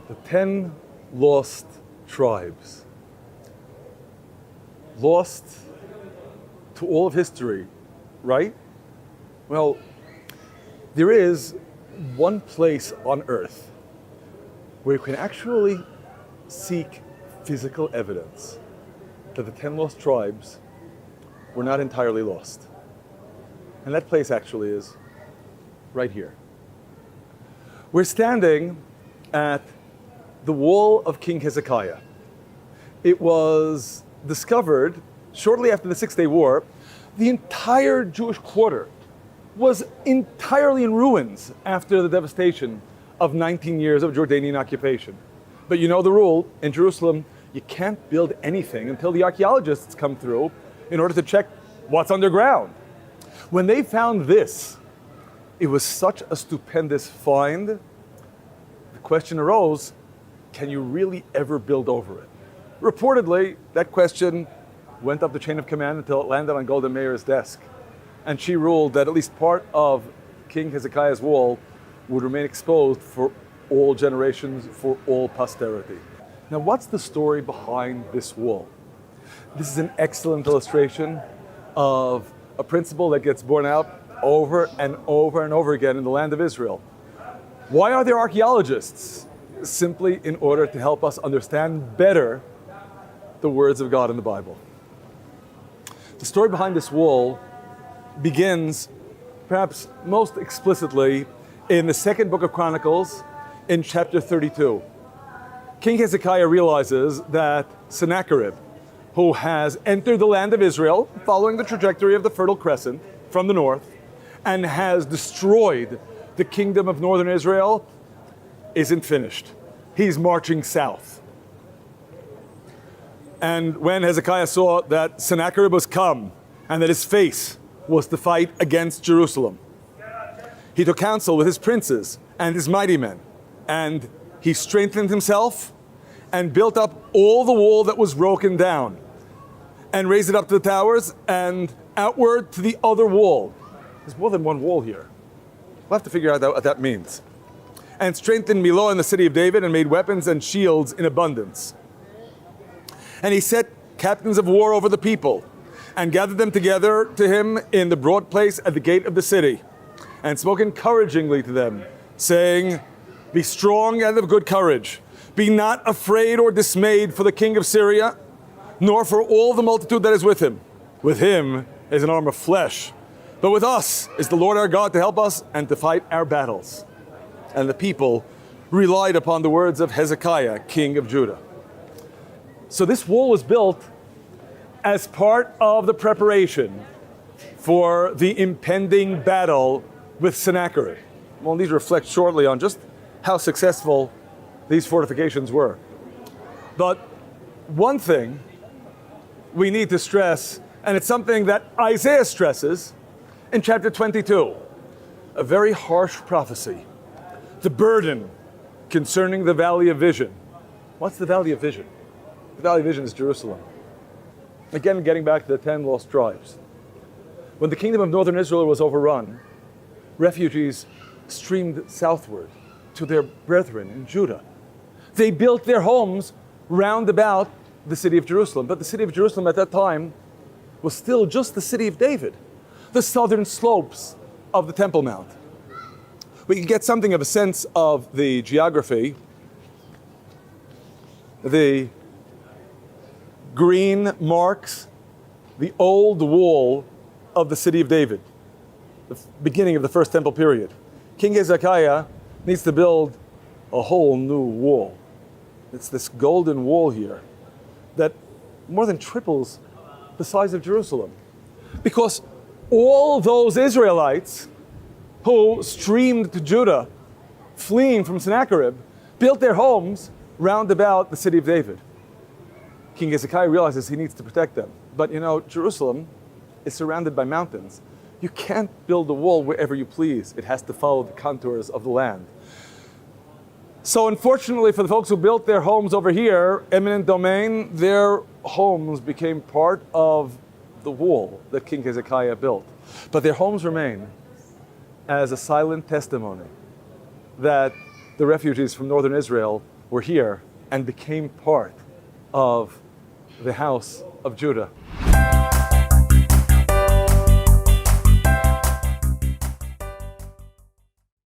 The 10 lost tribes. Lost to all of history, right? Well, there is one place on earth where you can actually seek physical evidence that the 10 lost tribes were not entirely lost. And that place actually is right here. We're standing at the wall of King Hezekiah. It was discovered shortly after the Six-Day War. The entire Jewish quarter was entirely in ruins after the devastation of 19 years of Jordanian occupation. But you know the rule in Jerusalem, you can't build anything until the archaeologists come through in order to check what's underground. When they found this, it was such a stupendous find. The question arose, can you really ever build over it? Reportedly, that question went up the chain of command until it landed on Golda Meir's desk. And she ruled that at least part of King Hezekiah's wall would remain exposed for all generations, for all posterity. Now, what's the story behind this wall? This is an excellent illustration of a principle that gets borne out over and over and over again in the land of Israel. Why are there archaeologists? Simply in order to help us understand better the words of God in the Bible. The story behind this wall begins perhaps most explicitly in the second book of Chronicles in chapter 32. King Hezekiah realizes that Sennacherib, who has entered the land of Israel following the trajectory of the Fertile Crescent from the north and has destroyed the kingdom of northern Israel, isn't finished. He's marching south. And when Hezekiah saw that Sennacherib was come and that his face was to fight against Jerusalem, he took counsel with his princes and his mighty men, and he strengthened himself and built up all the wall that was broken down and raised it up to the towers and outward to the other wall. There's more than one wall here. We'll have to figure out what that means. And strengthened Milo in the city of David and made weapons and shields in abundance. And he set captains of war over the people and gathered them together to him in the broad place at the gate of the city and spoke encouragingly to them, saying, be strong and of good courage. Be not afraid or dismayed for the king of Syria, nor for all the multitude that is with him. With him is an arm of flesh, but with us is the Lord our God to help us and to fight our battles. And the people relied upon the words of Hezekiah, king of Judah. So this wall was built as part of the preparation for the impending battle with Sennacherib. Well, these reflect shortly on just how successful these fortifications were. But one thing we need to stress, and it's something that Isaiah stresses in chapter 22, a very harsh prophecy. The burden concerning the Valley of Vision. What's the Valley of Vision? The Valley of Vision is Jerusalem. Again, getting back to the 10 lost tribes. When the kingdom of northern Israel was overrun, refugees streamed southward to their brethren in Judah. They built their homes round about the city of Jerusalem. But the city of Jerusalem at that time was still just the city of David, the southern slopes of the Temple Mount. We can get something of a sense of the geography. The green marks the old wall of the city of David, the beginning of the first temple period. King Hezekiah needs to build a whole new wall. It's this golden wall here that more than triples the size of Jerusalem. Because all those Israelites who streamed to Judah, fleeing from Sennacherib, built their homes round about the city of David. King Hezekiah realizes he needs to protect them. But you know, Jerusalem is surrounded by mountains. You can't build a wall wherever you please. It has to follow the contours of the land. So unfortunately for the folks who built their homes over here, eminent domain, their homes became part of the wall that King Hezekiah built. But their homes remain as a silent testimony that the refugees from northern Israel were here and became part of the house of Judah.